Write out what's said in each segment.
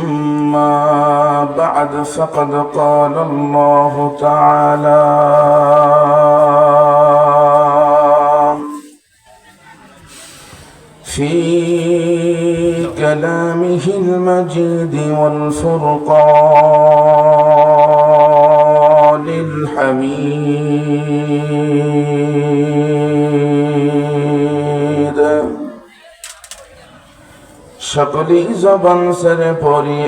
أما بعد فقد قال الله تعالى في كلامه المجيد والفرقان الحميد সকলেই জবান ছেড়ে পড়ি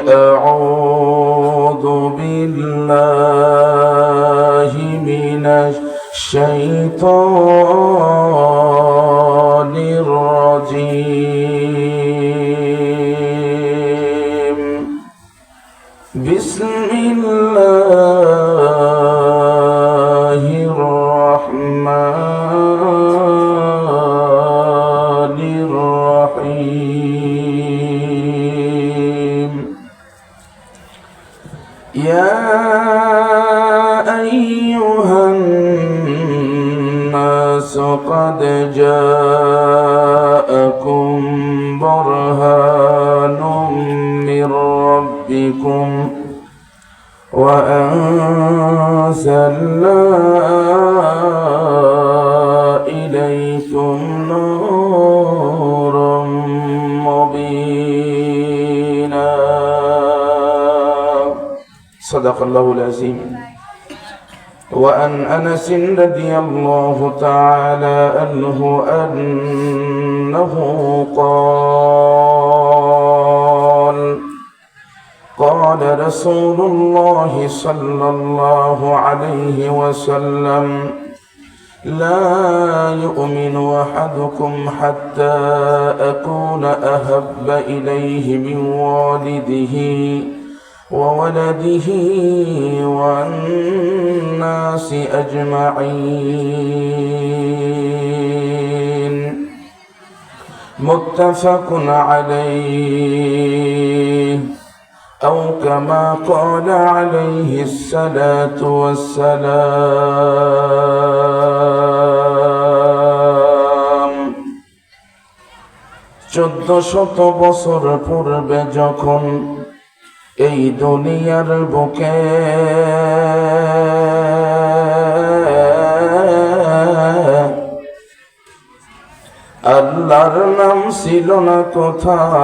আউযু বিল্লাহি মিনাশ শাইতানির রাজীম বিসমিল্লাহির রহমানির রহিম ইয়া আইয়ুহান নাস قد جاءكم برهان من ربكم وأنزلنا إليكم نورا مبينا صدق الله العظيم وعن أنس رضي الله تعالى عنه أنه قال رسول الله صلى الله عليه وسلم لا يؤمن أحدكم حتى أكون أحب إليه من والده وولده والناس أجمعين متفق عليه أو كما قال عليه الصلاة والسلام 1400 বছর পূর্বে যখন এই দুনিয়ার বুকে আল্লাহর নাম ছিল না কোথাও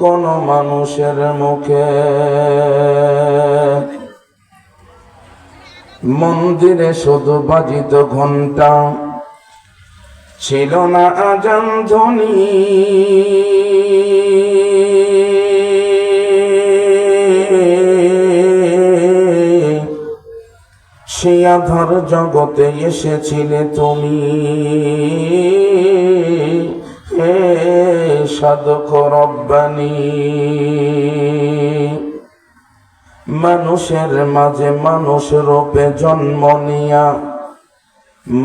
কোন মানুষের মুখে, মন্দিরে শুধু বাজিত ঘন্টা, ছিল না আজান ধ্বনি, সে আধার জগতে এসেছিলে তুমি, হে সাধক রব্বানী। মানুষের মাঝে মানুষ রূপে জন্ম নিয়া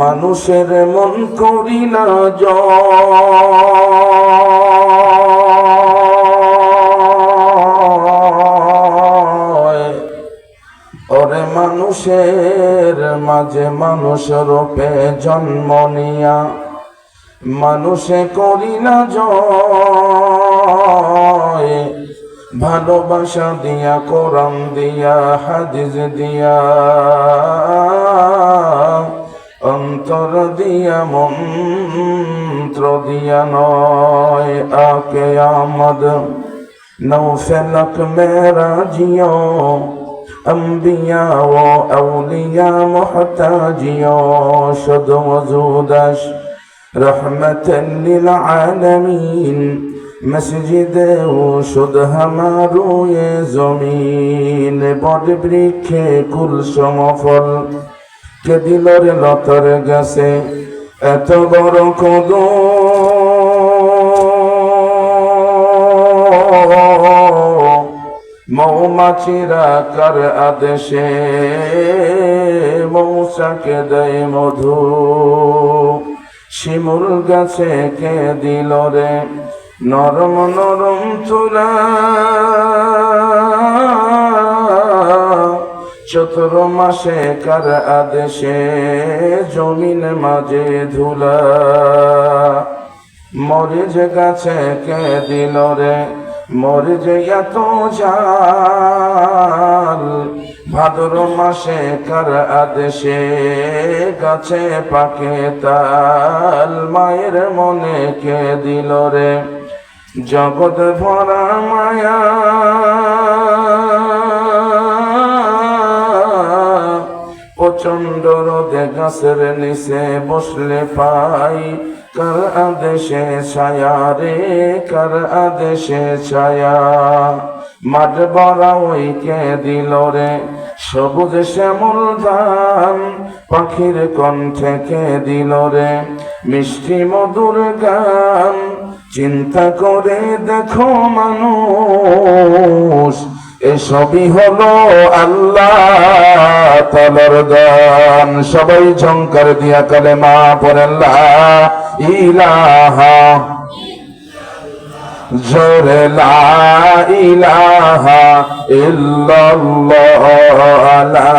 মানুষের মন করিলা জয়, ওরে মানুষের মাঝে মানুষ রূপে জন্ম নিয়া মানুষে করিলা জয়, ভালোবাসা দিয়া কোরআন দিয়া হাদিস দিয়া অন্তর দিয়া মন্ত্র দিয়া নয়। আকে আমদ নৌফেলক মেরা জিও, أنبياء وأولياء محتاجيون شد وزودش رحمة للعالمين مسجد شد هماروی زمین বট বৃক্ষে কুল সমফল কে দিলর লতার গাছে এত বড় কদম, মৌমাছিরা কার আদেশে মৌচাকে দেয় মধু, শিমুল গাছে কে দিল রে নরম নরম তুলা, চতুর মাসে কার আদেশে জমিন মাঝে ধুলা। মরিচ গাছে কে দিল রে মরিচ এত ঝাল ভাদ্র মাসে কার আদেশে গাছে পাকে তাল মায়ের মনে কে দিল রে জগৎ ভরা মায়া প্রচন্ড রোদে গাছের নিচে বসলে পাই কার আদেশে ছায়া রে কার আদেশে ছায়া মাঠ বড়া ওই কে দিল রে সবুজ শ্যামল ধান পাখির কণ্ঠে কে দিল রে মিষ্টি মধুর গান চিন্তা করে দেখো মানুষ এসবই হলো আল্লাহ তাআলার দান। সবাই ঝংকার দিয়া কালেমা পড়েন লা ইলাহা জোরে লা ইলাহা ইল্লাল্লাহ লা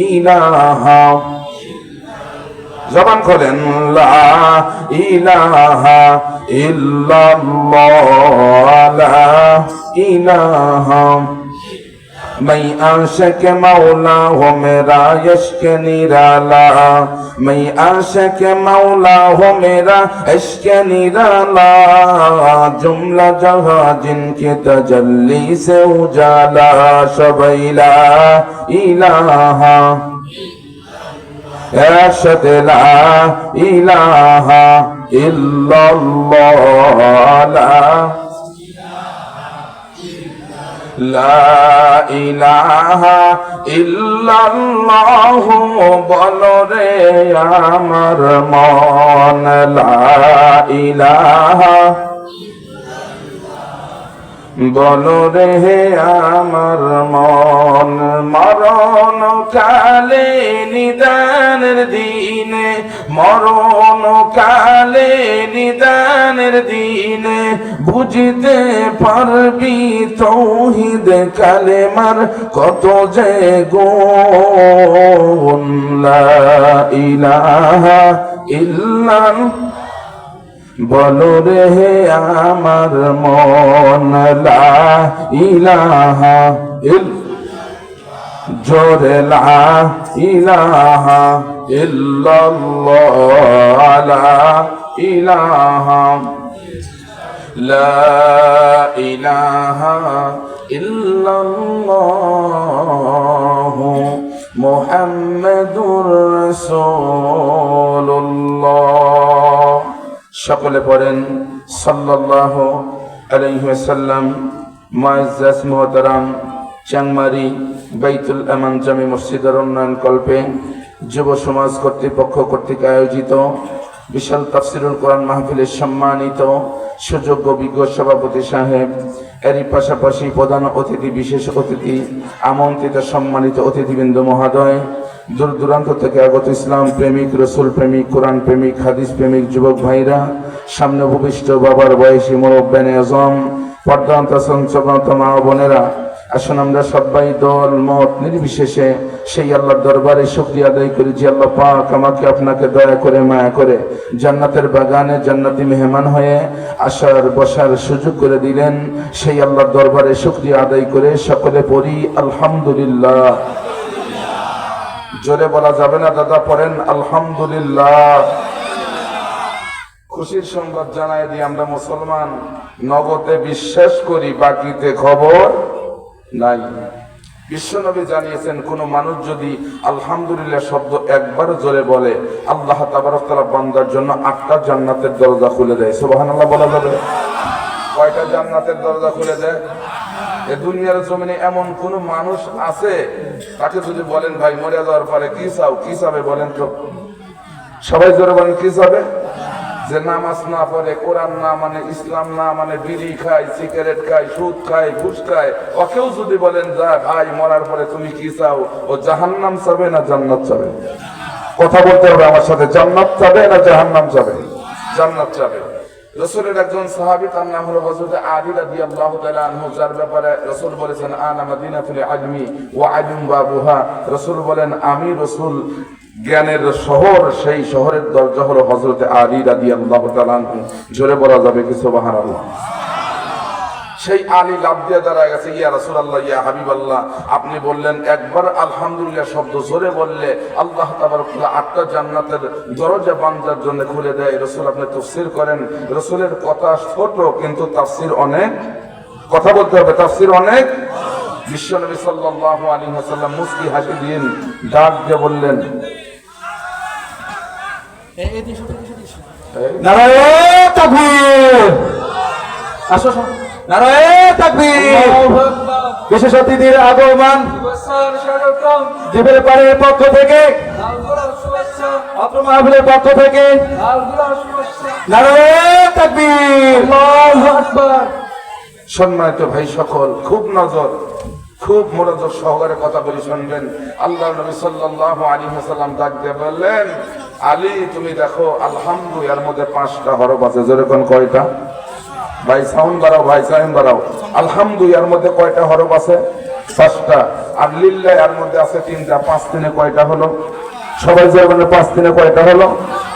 ইলাহা জবান খোলেন লা ইলাহা ইল্লাল্লাহ লা ইলাহা मैं आशिक मौला हो मेरा इश्क निराला मैं आशिक मौला हो मेरा इश्क निराला जुमला जहां जिनके तजल्ली से उजाला शबैला इलाहा अर्शद ला इलाहा इल्लल्लाह লা ইলাহা ইল্লাল্লাহ বলো রে আমার মন লা ইলাহা বলো রে আমার মন মরণ কালে নিদানের দিনে মরণ কালে নিদানের দিনে বুঝতে পারবি তৌহিদ কালেমার কত যে গুণ লা ইলাহা ইল্লাল্লাহ বলো রে আমার মন লা ইলাহা জোরে লা ইলাহা ইল্লাল্লাহ লা ইলাহা লা ইলাহা ইল্লাল্লাহ মুহাম্মাদুর রাসূলুল্লাহ। সকলে পড়েন সাল্লাল্লাহু আলাইহি ওয়াসাল্লাম। মুআজ্জাজ মুহতারাম চাংমারি বাইতুল আমান জামি মসজিদের উন্নয়ন কল্পে যুব সমাজ কর্তৃপক্ষ কর্তৃক আয়োজিত বিশাল তাফসিরুল কোরআন মাহফিলের সম্মানিত সুযোগ্য বিজ্ঞ সভাপতি সাহেব, এরই পাশাপাশি প্রধান অতিথি, বিশেষ অতিথি, আমন্ত্রিত সম্মানিত অতিথিবৃন্দ মহোদয়, দূর দূরান্ত থেকে আগত ইসলাম প্রেমিক, রসুল প্রেমিক, কোরআন প্রেমিক, হাদিস প্রেমিক যুবক ভাইরা, সামনে ভূমিষ্ঠ বাবার বয়সী মুরব্বানে আজম, পর্দা অন্তঃসংসপ্রান্ত মা বোনেরা, আসুন আমরা সবাই দল মত নির্বিশেষে সেই আল্লাহর দরবারে শুকরিয়া আদায় করি যে আল্লাহ পাক আমাকে আপনাকে দয়া করে মায়া করে জান্নাতের বাগানে জান্নাতি মেহমান হয়ে আসার বসার সুযোগ করে দিলেন। সেই আল্লাহর দরবারে শুকরিয়া আদায় করে সকলে পড়ি আলহামদুলিল্লাহ। জোরে বলা যাবে না দাদা, পড়েন আলহামদুলিল্লাহ। খুশির সংবাদ জানাই দিই, আমরা মুসলমান নগদে বিশ্বাস করি, বাকিতে খবর নাই। বিশ্বনবী জানিয়েছেন কোন মানুষ যদি আলহামদুলিল্লাহ শব্দ একবার জোরে বলে আল্লাহ তাবারক তাআলা বান্দার জন্য 8টা জান্নাতের দরজা খুলে দেয়। সুবহানাল্লাহ বলা যাবে? কয়টা জান্নাতের দরজা খুলে দেয়? এ দুনিয়ার জমিনে এমন কোন মানুষ আছে তাকে যদি বলেন ভাই মরে যাওয়ার পরে কি চাও, কি চাবে বলেন তো? সবাই জোরে বলেন কি চাবে? যে নামাজ না পড়ে, কোরআন না মানে, ইসলাম না মানে, বিড়ি খায়, সিগারেট খায়, সুদ খায়, ঘুষ খায়, ওকেও যদি বলেন যা ভাই মরার পরে তুমি কি চাও, ও জাহান্নাম চাবে না জান্নাত চাবে? কথা বলতে হবে আমার সাথে, জান্নাত চাবে না জাহান্নাম চাবে? জান্নাত চাবে। রাসূলের একজন সাহাবী, তার নাম হলো হযরত আলী রাদিয়াল্লাহু তাআলা আনহু, যার ব্যাপারে রাসূল বলেছেন আনা মাদিনাতুল আলমি ওয়া আলিম বাবুহা। রাসূল বলেন আমি রাসূল জ্ঞানের শহর, সেই শহরের দরজা হলো হযরত আলী রাদিয়াল্লাহু তাআলা আনহু। জোরে বলা যাবে কি সুবহানাল্লাহ? সেই আলী লাফ দিয়ে দাঁড়ায় গেছে, ইয়া রাসূলুল্লাহ, ইয়া হাবিবাল্লাহ, আপনি বললেন একবার আলহামদুলিল্লাহ শব্দ জোরে বললে আল্লাহ তাবারক ওয়া তাআলা 8টা জান্নাতের দরজা বান্দার জন্য খুলে দেয়। রাসূল আপনি তাফসীর করেন। রাসূলের কথা ছোট কিন্তু তাফসীর অনেক, কথা বলতে হবে, তাফসীর অনেক। বিশ্বনবী সাল্লাল্লাহু আলাইহি ওয়াসাল্লাম মুস্কি হাসি দিয়ে ডাক দিয়ে বললেন, নারায়ে তাকবীর, আসো নারায়ে তাকবীর। বিশেষ অতিথির আগমন জীবের পাড়ের পক্ষ থেকে, অত্র মাহফিলের পক্ষ থেকে নারায়ে তাকবীর, আল্লাহু আকবার। সম্মানিত ভাই সকল, খুব নজর, খুব মনোযোগ সহকারে কথা বলি শুনবেন। আল্লাহ নবী সাল্লাল্লাহু আলাইহি ওয়াসাল্লাম ডাক দিয়ে বললেন, আলী তুমি দেখো আলহামদু এর মধ্যে 5টা হরফ আছে। যেরকম কয়টা? ভাই সাউন্ড বাড়াও, ভাই সাউন্ড বাড়াও। আলহামদু এর মধ্যে কয়টা হরফ আছে? 5টা। আর লিল্লাহ এর মধ্যে আছে 3টা। 5 তিনে কয়টা হলো? সবাই যেরকম 5 তিনে কয়টা হলো?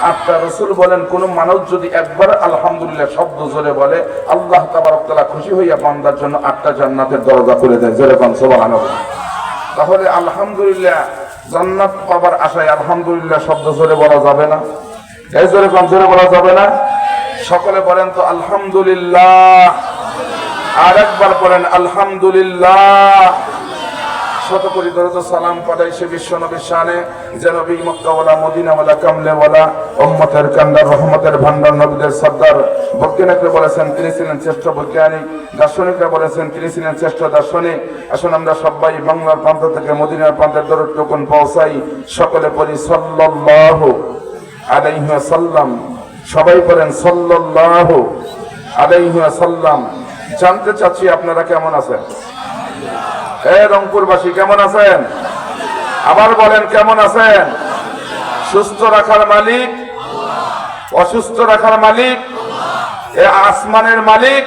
8টা। রাসূল বলেন কোন মানুষ যদি একবার আলহামদুলিল্লাহ শব্দ জোরে বলে আল্লাহ তাবারক তাআলা খুশি হইয়া বান্দার জন্য 8টা জান্নাতের দরজা খুলে দেয়। যেরকম সুবহানাল্লাহ। তাহলে আলহামদুলিল্লাহ জান্নাত পাবার আশায় আলহামদুলিল্লাহ শব্দ জোরে বলা যাবে না? এই যেরকম জোরে বলা যাবে না? সকলে বলেন তো আলহামদুলিল্লাহ। আর একবার বলেন আলহামদুলিল্লাহ। শত কোটি দরুদ ও সালাম পাঠাই সে বিশ্ব নবীর শানে, যে নবী মক্কাওয়ালা, মদিনাওয়ালা, কামলেওয়ালা, উম্মতের কান্ডার, রহমতের ভান্ডার, নবীদের সর্দার। বৈজ্ঞানিকরা বলেছেন তিনি ছিলেন শ্রেষ্ঠ বৈজ্ঞানিক, দার্শনিকরা বলেছেন তিনি ছিলেন শ্রেষ্ঠ দার্শনিক। আসুন আমরা সবাই বাংলার প্রান্ত থেকে মদিনার প্রান্তের দরুদটুকুন পৌঁছাই। সকলে পড়ি সাল্লাল্লাহু আলাইহি ওয়াসাল্লাম। সবাই বলেন সাল্লাল্লাহু আলাইহি ওয়াসাল্লাম। জানতে চাচ্ছি আপনারা কেমন আছেন? রংপুরবাসী কেমন আছেন? আবার বলেন কেমন আছেন? সুস্থ রাখার মালিক, অসুস্থ রাখার মালিক, এ আসমানের মালিক,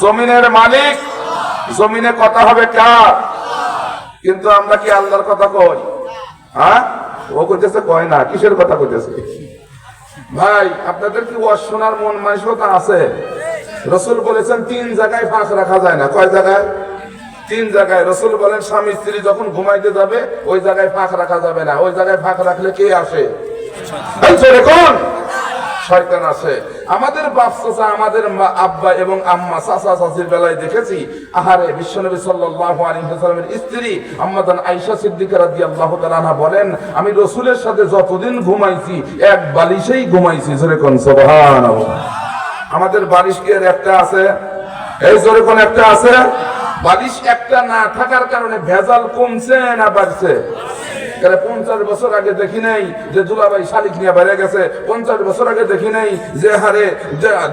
জমিনের মালিক। জমিনে কথা হবে কার? কিন্তু আমরা কি আল্লাহর কথা কই? হ্যাঁ, ও কইতেছে কয় না। কিসের কথা কইতেছে? ভাই আপনাদের কি শোনার মন মানসিকতা আছে? রাসূল বলেছেন 3 জায়গায় ফাঁক রাখা যায় না। কয় জায়গায়? 3 জায়গায়। রাসূল বলেন স্বামী স্ত্রী যখন ঘুমাইতে যাবে ওই জায়গায় ফাঁক রাখা যাবে না। ওই জায়গায় ফাঁক রাখলে কে আসে? শয়তান আসে। আমাদের বাপ চাচা, আমাদের আব্বা এবং আম্মা, চাচা চাচির বেলায় দেখেছি, আহারে বিশ্বনবী সাল্লাল্লাহু আলাইহি ওয়াসাল্লামের স্ত্রী আম্মাজান আয়েশা সিদ্দিকা রাদিয়াল্লাহু তাআলা আনহা বলেন, আমি রাসূলের সাথে যতদিন ঘুমাইছি এক বালিশেই ঘুমাইছি। জোরে কোন সুবহানাল্লাহ। আমাদের বালিশ কি আর একটা আছে? এই জোরে কোন একটা আছে? বালিশ একটা না থাকার কারণে ভেজাল কমছে না বাড়ছে? 50 বছর আগে দেখি নাই যে দুলাভাই শালিক নিয়ে বাইরে গেছে। 50 বছর আগে দেখি নাই যে হারে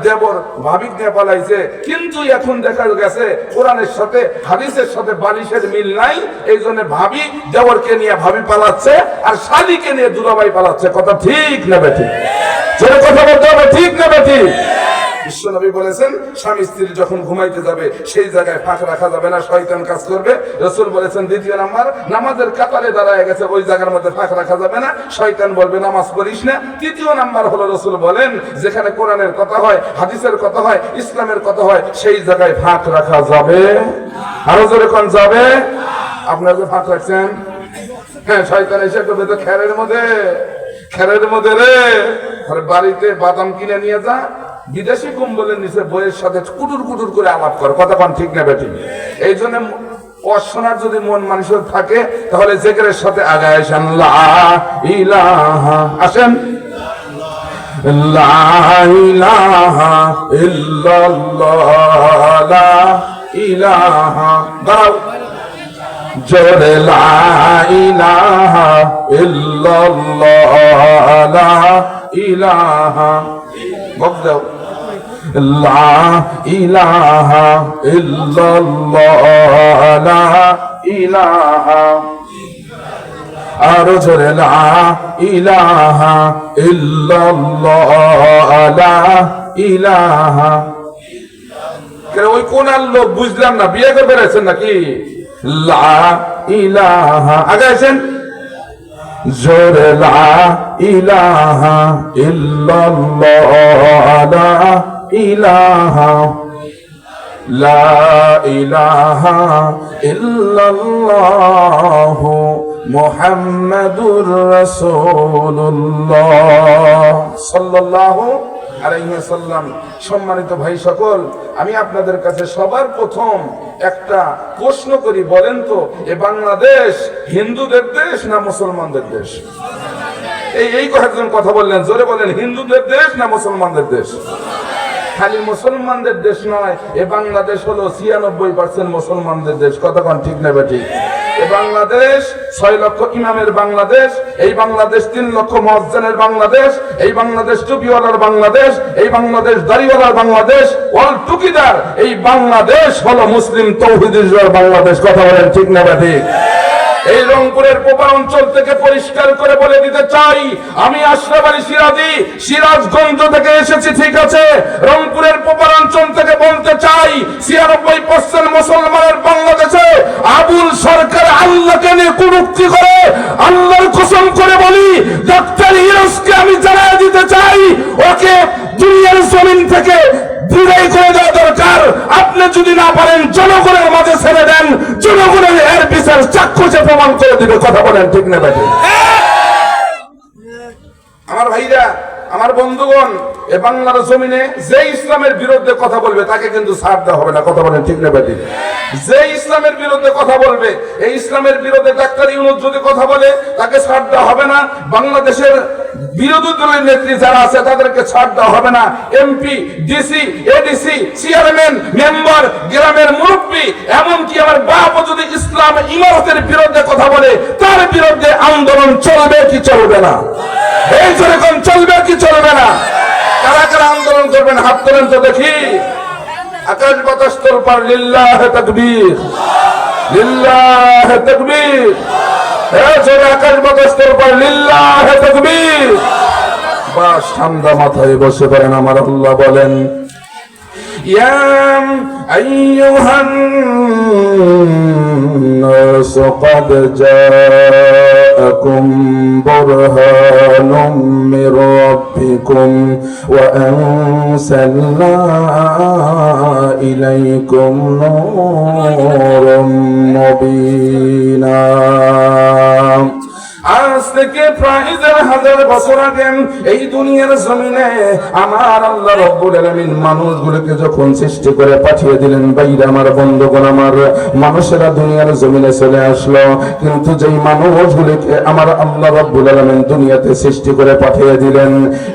দেবর ভাবিক নিয়ে পালাইছে। কিন্তু এখন দেখা গেছে কোরআনের সাথে হাদিসের সাথে বালিশের মিল নাই। এই জন্য ভাবি দেবরকে নিয়ে ভাবি পালাচ্ছে, আর শালিকে নিয়ে দুলাভাই পালাচ্ছে। কথা ঠিক না বেঠিক? জোরে কথা বলতে হবে, ঠিক না বেঠিক? বিশ্বনবী বলেছেন স্বামী স্ত্রী যখন ঘুমাইতে যাবে সেই জায়গায় ফাঁক রাখা যাবে না, শয়তান কাজ করবে। রাসূল বলেছেন দ্বিতীয় নাম্বার, নামাজের কাতারে দাঁড়ায় গেছে ওই জায়গার মধ্যে ফাঁক রাখা যাবে না, শয়তান বলবে নামাজ পড়িস না। তৃতীয় নাম্বার হলো রাসূল বলেন যেখানে কোরআনের কথা হয়, হাদিসের কথা হয়, ইসলামের কথা হয় সেই জায়গায় ফাঁক রাখা যাবে। আরো জোরে কোন যাবে? আপনারা যে ফাঁক রাখছেন, হ্যাঁ, শয়তান এসে করবে তো খেরের মধ্যে রে বাড়িতে বাদাম কিনে নিয়ে যা, বিদেশি কম্বলের নিচে বইয়ের সাথে কুটুর কুটুর করে আলাপ করে। কথা কোন ঠিক না বেঠিক? এই জন্য শোনার যদি মন মানুষের থাকে তাহলে জিকিরের সাথে আগায় আসেন। লা ইলাহা, আসেন, লা ইলাহা ইল্লাল্লাহ, লা ইলাহা, দাঁড়াও জোরে, লা ইলাহা ইল্লাল্লাহ, লা ইলাহা, বকদাও, লা ইলাহা ইল্লাল্লাহ, লা ইলাহা, আরো জোরে, লা ইলাহা ইল্লাল্লাহ, লা ইলাহা। ওই কোন লোক বুঝলাম না, বিয়ে করে বেড়াচ্ছেন নাকি? লা ইলাহা, আগে আসেন, জোরে লা ইলাহা ইল্লাল্লাহ, লা ইলাহা, লা ইলাহা ইল্লাল্লাহ মুহাম্মাদুর রাসূলুল্লাহ সাল্লাল্লাহু আলাইহি ওয়াসাল্লাম। সম্মানিত ভাই সকল, আমি আপনাদের কাছে সবার প্রথম একটা প্রশ্ন করি, বলেন তো এ বাংলাদেশ হিন্দুদের দেশ না মুসলমানদের দেশ? এই কয়েকজন কথা বললেন, জোরে বলেন, হিন্দুদের দেশ না মুসলমানদের দেশ? খালি মুসলমানদের দেশ নয়, এ বাংলাদেশ হলো 96% মুসলমানদের দেশ। কথা কোন ঠিক না বেঠিক? এ বাংলাদেশ 6 লক্ষ ইমামের বাংলাদেশ, এই বাংলাদেশ 3 লক্ষ মুয়াজ্জিনের বাংলাদেশ, এই বাংলাদেশ টুপিওয়ালার বাংলাদেশ, এই বাংলাদেশ দাড়িওয়ালার বাংলাদেশ, অল টুকিদার এই বাংলাদেশ হলো মুসলিম তৌহিদের বাংলাদেশ। কথা বলেন ঠিক না বেঠিক? এই রংপুরের পোপা অঞ্চল থেকে পরিষ্কার করে বলে দিতে চাই, আমি আশরাফ আলী সিরাজি সিরাজগঞ্জ থেকে এসেছি, ঠিক আছে। রংপুরের পোপা অঞ্চল থেকে বলতে চাই, 96% মুসলমানের বাংলাদেশে আবুল সরকার আল্লাহকে নিয়ে কুরুক্তি করে, আল্লাহর কসম করে বলি, ডক্টর ইউনূসকে আমি জানাই দিতে চাই, ওকে দুনিয়ার জমিন থেকে বিদায় করে দেওয়া দরকার। আপনি যদি না পারেন জনগণের মাঝে ছেড়ে দেন, জনগণের এর বিচার চাক্ষুষে প্রমাণ করে দিবে। কথা বলেন ঠিক না বেঠিক? আমার ভাইরা, আমার বন্ধুগণ, এ বাংলার জমিনে যে ইসলামের বিরুদ্ধে কথা বলবে তাকে কিন্তু ছাড় দেওয়া হবে না। কথা বলেন ঠিক না বেঠিক? যে ইসলামের বিরুদ্ধে কথা বলবে, এই ইসলামের বিরুদ্ধে ডাক্তার ইউনূস যদি কথা বলে তাকে ছাড় দেওয়া হবে না। বাংলাদেশের বিরোধী দলের নেত্রী যারা আছে তাদেরকে ছাড় দেওয়া হবে না। MP, DC, ADC, chairman, member, গ্রামের মুরব্বী, এমনকি আমার বাপও যদি ইসলাম ইমারতের বিরুদ্ধে কথা বলে তার বিরুদ্ধে আন্দোলন চলবে কি চলবে না? এই যেরকম চলবে কি চলবে না? কারা কারা আন্দোলন করবেন হাত তোলেন তো দেখি। আকাশ বাতাস তোলপাড়, লিল্লাহ তাকবীর, লিল্লাহ তাকবীর। আকাশ বাতাস তোলপাড়, লিল্লাহ তাকবীর। বাস ঠান্ডা মাথায় বসে পড়েন। আমার আল্লাহ বলেন, ইয়া আইয়ুহান নাস ক্বাদ জাআকুম বুরহানুম মির রাব্বিকুম ওয়া আনসালনা ইলাইকুম নূরুম মুবিনা। আজ থেকে প্রায় 1000 বছর আগে এই দুনিয়ার জমিনে আমার আল্লাহ রব্বুল আলামিন মানুষগুলোকে যখন সৃষ্টি করে পাঠিয়ে দিলেন, বাইরে আমার বন্ধুগণ, আমার মানুষেরা দুনিয়ার জমিনে চলে আসলো, কিন্তু যেই মানুষগুলোকে আমার আল্লাহ রব্বুল আলামিন দুনিয়াতে সৃষ্টি করে পাঠিয়ে দিলেন,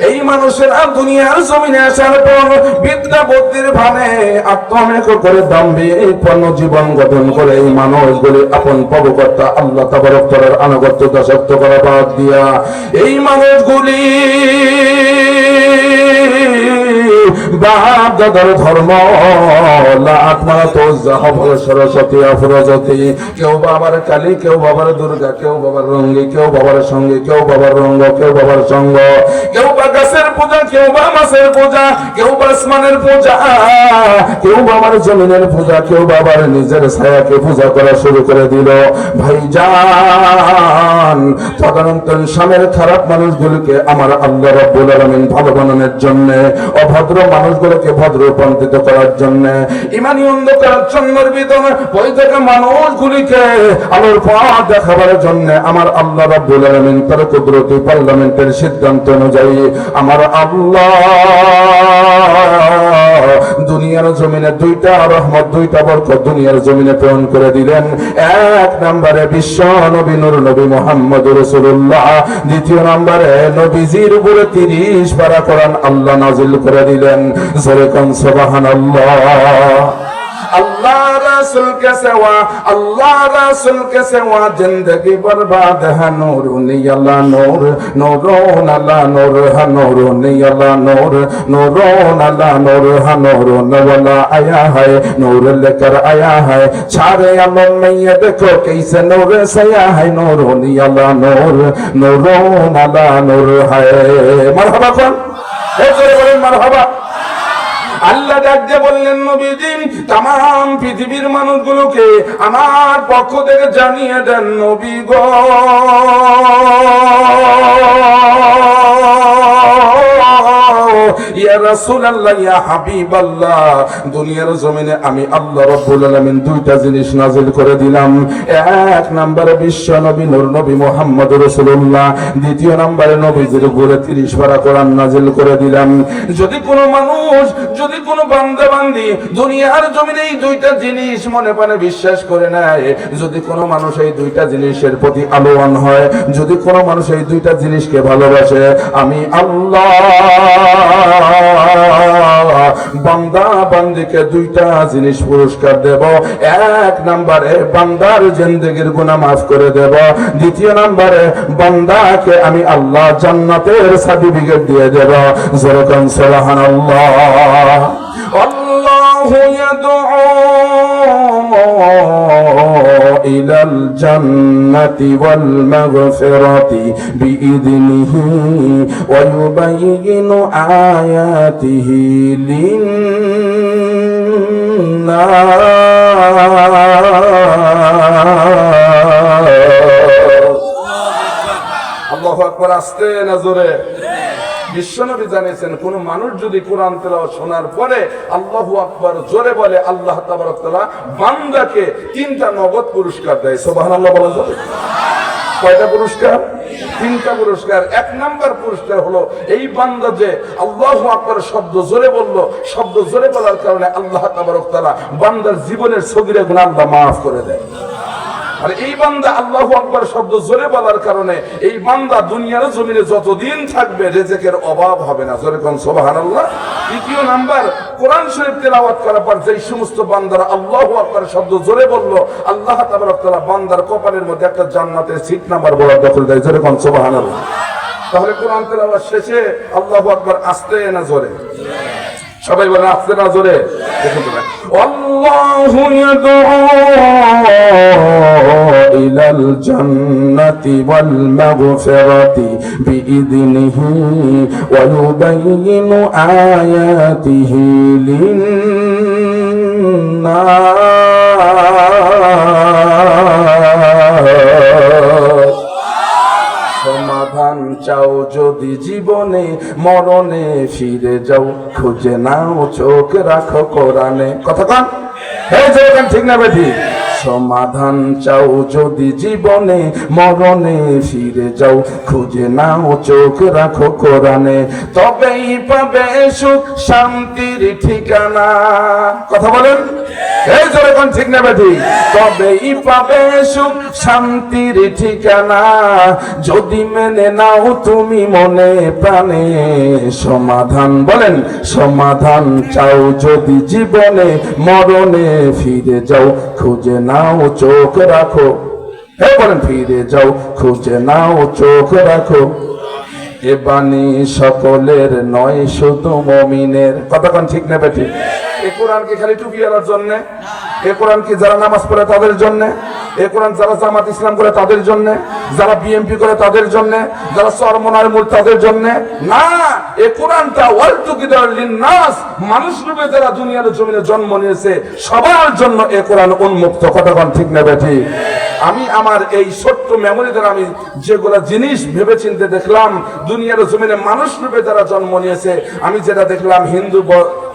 এই মানুষেরা দুনিয়ার জমিনে আসার পর বিদ্যা বুদ্ধির ভানে আত্মমেক করে দাম্ভিক জীবন গঠন করে এই মানুষগুলি আপন প্রভুকর্তা আল্লাহ তাবারক তাআলার আনুগত্য দাসত্ব করা বাদ দিয়া এই মানুষগুলি বাপ দাদার ধর্ম সরস্বতী অফরজতী, কেউ বাবার কালী, কেউ বাবার দুর্গা, কেউ বাবার রঙ্গি, কেউ বাবার সঙ্গে, কেউ বাবার রঙ্গ, কেউ বাবার সঙ্গ, কেউ বা গাছের পূজা, কেউ বা মাছের পূজা, কেউ বা আসমানের পূজা, কেউ বাবার জমিনের পূজা, কেউ বাবার নিজের ছায়াকে পূজা করা শুরু করে দিল। ভাইজান, তদনন্তর স্বামীর খারাপ মানুষগুলোকে আমার আল্লাহ রাব্বুল আলামিন ভালো বানানোর জন্য, অভদ্র মানুষগুলোকে ভদ্র রূপান্তরিত করার জন্য, ঈমানি অন্ধকার জন্মের ভিতরে বই থেকে মানুষগুলিকে আলোর পথ দেখাবার জন্য আমার আল্লাহ রাব্বুল আলামিন তার কুদরতি পার্লামেন্টের সিদ্ধান্ত অনুযায়ী আমার আল্লাহ দুনিয়ার জমিনে 2টা রহমত, 2টা বরকত দুনিয়ার জমিনে প্রেরণ করে দিলেন। এক নম্বরে বিশ্ব নবী নূর নবী মুহাম্মদুর রাসূলুল্লাহ, দ্বিতীয় নম্বরে নবীজির উপরে 30 পারা কোরআন আল্লাহ নাযিল করে দিলেন। যেরকম সুবহানাল্লাহ। अल्लाह रसूल के सिवा, अल्लाह रसूल के सिवा जिंदगी बर्बाद है। नूर नियला नूर, नूरों अल्लाह नूर है, नूर नियला नूर, नूरों अल्लाह नूर है, नूर नवला आया है, नूर लेकर आया है सारे आलम में। ये देखो कैसे नूर सया है, नूर नियला नूर, नूरों अल्लाह नूर है। मरहबा कौन? एक जोरे बोलें मरहबा। আল্লাহ ডাক দিয়ে বললেন নবীজি তাম পৃথিবীর মানুষগুলোকে আমার পক্ষ থেকে জানিয়ে দেন নবী গো ইয়া রাসূলুল্লাহ ইয়া হাবিবাল্লাহ দুনিয়ার জমিনে আমি আল্লাহ রাব্বুল আলামিন দুইটা জিনিস নাযিল করে দিলাম এক নম্বরে বিশ্ব নবী নূর নবী মুহাম্মদ রাসূলুল্লাহ দ্বিতীয় নম্বরে নবীজির উপরে 30 পারা কোরআন নাযিল করে দিলাম যদি কোনো মানুষ যদি কোনো বান্দা বান্দি দুনিয়ার জমিনে এই দুইটা জিনিস মনে প্রাণে বিশ্বাস করে নেয় যদি কোনো মানুষ এই দুইটা জিনিসের প্রতি আলোয়ান হয় যদি কোনো মানুষ এই দুইটা জিনিসকে ভালোবাসে আমি আল্লাহ বান্দা বান্দিকে দুইটা জিনিস পুরস্কার দেব এক নম্বরে বান্দার জিন্দেগির গুনাহ মাফ করে দেব দ্বিতীয় নম্বরে বান্দাকে আমি আল্লাহ জান্নাতের সার্টিফিকেট দিয়ে দেব যেরকম সুবহানাল্লাহ আল্লাহু ইয়াদউ ইলাল জান্নাতি ওয়াল মাগফিরাতি বিইذনিহি ওয়া ইউবাইয়িনু আয়াতিহি লিন-নাস আল্লাহু আকবার আস্তে না জোরে বিশ্বনবী জানিয়েছেন কোন মানুষ যদি কোরআন তেলাওয়াত শোনার পরে আল্লাহু আকবার জোরে বলে আল্লাহ তাবারক তাআলা বান্দাকে তিনটা নগদ পুরস্কার দেয় সুবহানাল্লাহ বলা যাবে কয়টা পুরস্কার তিনটা পুরস্কার এক নাম্বার পুরস্কার হলো এই বান্দা যে আল্লাহু আকবার শব্দ জোরে বলল শব্দ জোরে বলার কারণে আল্লাহ তাবারক তাআলা বান্দার জীবনের সগীরা গুনাহ আল্লাহ maaf করে দেয় আর এই বান্দা আল্লাহু আকবার শব্দ জোরে বলার কারণে এই বান্দা দুনিয়ার জমিনে যতদিন থাকবে রিজিকের অভাব হবে না জোরে কোন সুবহানাল্লাহ দ্বিতীয় নাম্বার কোরআন শরীফ তেলাওয়াত করার পর যেই সমস্ত বান্দারা আল্লাহু আকবার শব্দ জোরে বলল আল্লাহ তাবারক তাআলা বান্দার কপালের মধ্যে একটা জান্নাতের সিট নাম্বার বরাদ্দ করে দেয় জোরে কোন সুবহানাল্লাহ তাহলে কোরআন তেলাওয়াত শেষে আল্লাহু আকবার আস্তে না জোরে সবাই বলেন আস্তে না জোরে আল্লাহু ইয়াদউ ইলাল জান্নাতি ওয়াল মাগফিরাতি বিইذনিহি ওয়া ইউবাইয়িনু আয়াতিহি লিন-নাস সমাধান চাও যদি জীবনে মরণে ফিরে যাও খুঁজে নাও চোখ রাখো কোরআনে কথা কন এই যে ঠিক না বেঠি সমাধান চাও যদি জীবনে মরণে ফিরে যাও খুঁজে নাও চোখ রাখো কোরআনে তবেই পাবে সুখ শান্তির ঠিকানা কথা বলেন এই জোরে কোন ঠিক না বেঠি তবেই পাবে সুখ শান্তির ঠিকানা যদি মেনে নাও তুমি মনে প্রাণে সমাধান বলেন সমাধান চাও যদি জীবনে মরণে ফিরে যাও খুঁজে নাও চোখ রাখো বলেন ফিরে যাও খুঁজে নাও চোখ রাখো এ বাণী সকলের নয় শুধু মুমিনের কতক্ষণ ঠিক নেবে ঠিক এ কোরআন কি খালি টুপিওয়ালার জন্য এ কোরআন কি যারা নামাজ পড়ে তাদের জন্য এ কোরআন যারা জামাত ইসলাম করে তাদের জন্য যারা বিএমপি করে তাদের জন্য যারা চরমনার মূল তাদের জন্য না এ কোরআনটা ওয়াল টুগেদার লিন-নাস মানুষ রূপে যারা দুনিয়ার জমিনে জন্ম নিয়েছে সবার জন্য এ কোরআন উন্মুক্ত কতক্ষণ ঠিক নেবে ঠিক আমি আমার এই ছোট্ট মেমোরি দ্বারা আমি যেগুলা জিনিস ভেবে চিন্তে দেখলাম দুনিয়ার জমিনে মানুষ রূপে যারা জন্ম নিয়েছে আমি যেটা দেখলাম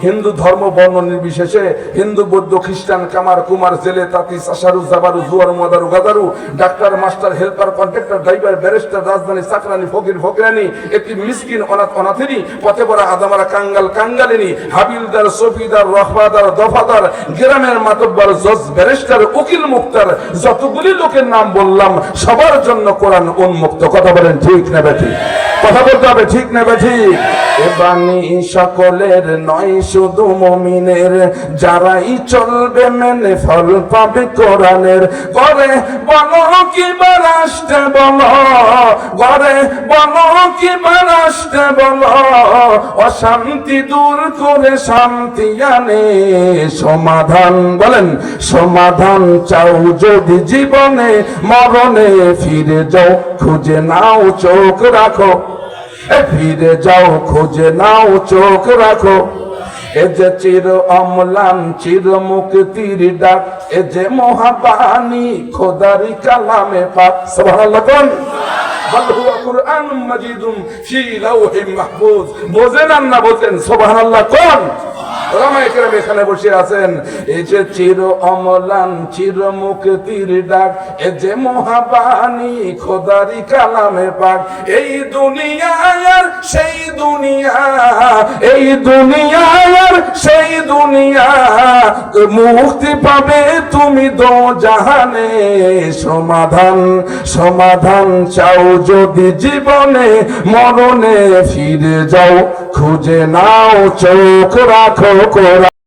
হিন্দু ধর্ম বর্ণ নির্বিশেষে হিন্দু বৌদ্ধ খ্রিস্টান কামার কুমার জেলে তাঁতি চাষারু জাবারু জুয়ার মাদারু গাদারু doctor master helper contractor driver barrister রাজধানী চাকরানি ফকির ফকিরানি একটি মিসকিন অনাথ অনাথিনী পথে পড়া আদামারা কাঙ্গাল কাঙ্গালিনী হাবিলদার সফিদার রহবাদার দফাদার গ্রামের মাতব্বর জজ ব্যারিস্টার উকিল মুক্তার যতগুলি লোকের নাম বললাম সবার জন্য কোরআন উন্মুক্ত কথা বলেন ঠিক না বেঠিক কথা বলতে হবে ঠিক না বেঠিক এ বাণী সকলের নয় শুধু মুমিনের যারাই চলবে মেনে ফল পাবে কোরআনের করে বলো কি রাষ্ট্রে বলো ঘরে বলো কি রাষ্ট্রে বলো অশান্তি দূর করে শান্তি আনে সমাধান বলেন সমাধান চাও যদি জীবনে মরণে ফিরে যাও খুঁজে নাও চোখ রাখো ফিরে যাও খুঁজে নাও চোখ রাখো এ যে চির অম্লান চির মুক্তির ডাক, এ যে মহাবাণী খোদারি কালামে পাক। সুবহানাল্লাহ কোন বাল হুয়া কুরআনুম মাজিদুম ফি লাওহিম মাহফুজ। বোঝেন আর না বোঝেন সুবহানাল্লাহ কোন? ওলামায়ে কেরাম এখানে বসে আছেন। এই যে চির অম্লান চির মুক্তির ডাক, এ যে মহাবাণী খোদারি কালামে পাক। এই দুনিয়া আর সেই দুনিয়া, এই দুনিয়া আর সেই দুনিয়া, মুক্তি পাবে তুমি দো জাহানে। সমাধান সমাধান চাও যদি জীবনে, মরণে ফিরে যাও খুঁজে নাও চোখ রাখো কোরআন।